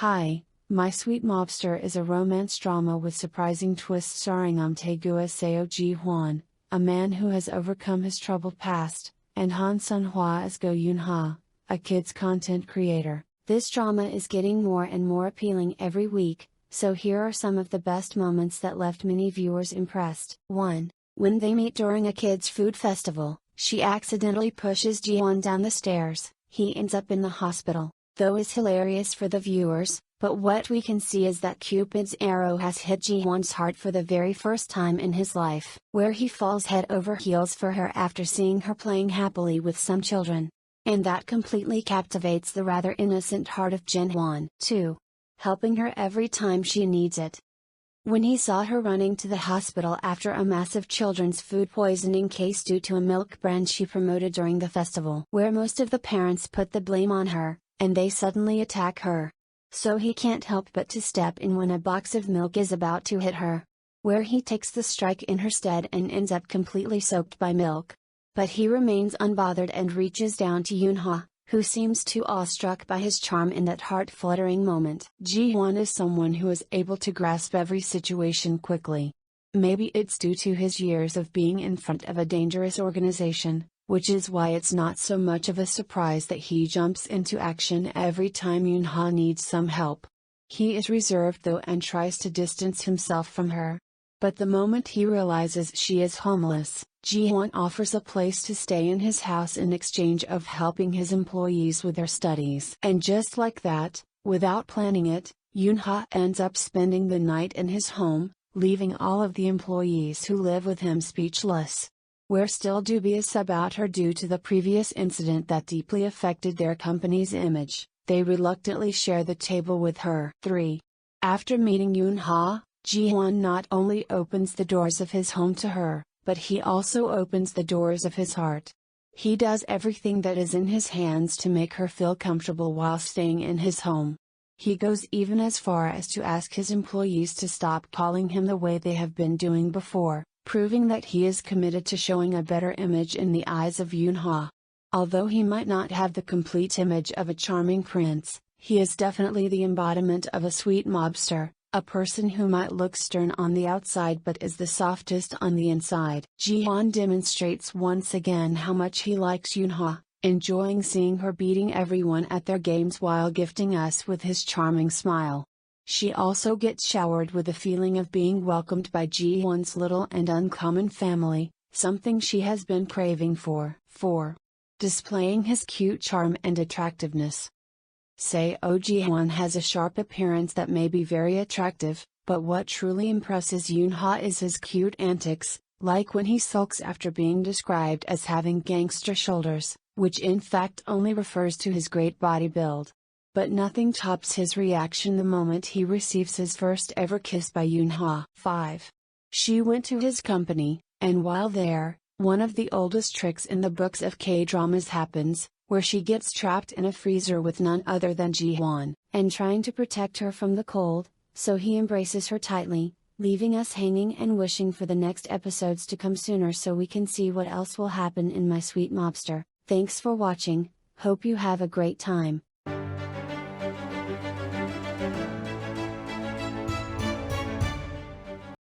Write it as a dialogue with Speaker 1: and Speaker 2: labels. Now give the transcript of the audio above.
Speaker 1: Hi, My Sweet Mobster is a romance drama with surprising twists starring Tae Goo as Seo Ji-hwan, a man who has overcome his troubled past, and Han Sun-hwa as Go Yoon-ha, a kids content creator. This drama is getting more and more appealing every week, so here are some of the best moments that left many viewers impressed. 1. When they meet during a kids' food festival, she accidentally pushes Ji-hwan down the stairs. He ends up in the hospital, though is hilarious for the viewers, but what we can see is that Cupid's arrow has hit Ji-hwan's heart for the very first time in his life, where he falls head over heels for her after seeing her playing happily with some children. And that completely captivates the rather innocent heart of Jin-hwan. 2. Helping her every time she needs it. When he saw her running to the hospital after a massive children's food poisoning case due to a milk brand she promoted during the festival, where most of the parents put the blame on her, and they suddenly attack her. So he can't help but to step in when a box of milk is about to hit her, where he takes the strike in her stead and ends up completely soaked by milk. But he remains unbothered and reaches down to Yoon-ha, who seems too awestruck by his charm in that heart-fluttering moment. Ji-hwan is someone who is able to grasp every situation quickly. Maybe it's due to his years of being in front of a dangerous organization, which is why it's not so much of a surprise that he jumps into action every time Yoon-ha needs some help. He is reserved though and tries to distance himself from her. But the moment he realizes she is homeless, Ji-hwan offers a place to stay in his house in exchange of helping his employees with their studies. And just like that, without planning it, Yoon-ha ends up spending the night in his home, leaving all of the employees who live with him speechless. We're still dubious about her due to the previous incident that deeply affected their company's image. They reluctantly share the table with her. 3. After meeting Yoon-ha, Ji-hwan not only opens the doors of his home to her, but he also opens the doors of his heart. He does everything that is in his hands to make her feel comfortable while staying in his home. He goes even as far as to ask his employees to stop calling him the way they have been doing before, proving that he is committed to showing a better image in the eyes of Yoon-ha. Although he might not have the complete image of a charming prince, he is definitely the embodiment of a sweet mobster, a person who might look stern on the outside but is the softest on the inside. Ji-hwan demonstrates once again how much he likes Yoon-ha, enjoying seeing her beating everyone at their games while gifting us with his charming smile. She also gets showered with the feeling of being welcomed by Ji-hwan's little and uncommon family, something she has been craving for. 4. Displaying his cute charm and attractiveness. Seo Ji-hwan has a sharp appearance that may be very attractive, but what truly impresses Yoon-ha is his cute antics, like when he sulks after being described as having gangster shoulders, which in fact only refers to his great body build. But nothing tops his reaction the moment he receives his first ever kiss by Yoon-ha. 5. She went to his company, and while there, one of the oldest tricks in the books of K-dramas happens, where she gets trapped in a freezer with none other than Ji-hwan, and trying to protect her from the cold, so he embraces her tightly, leaving us hanging and wishing for the next episodes to come sooner so we can see what else will happen in My Sweet Mobster. Thanks for watching, hope you have a great time.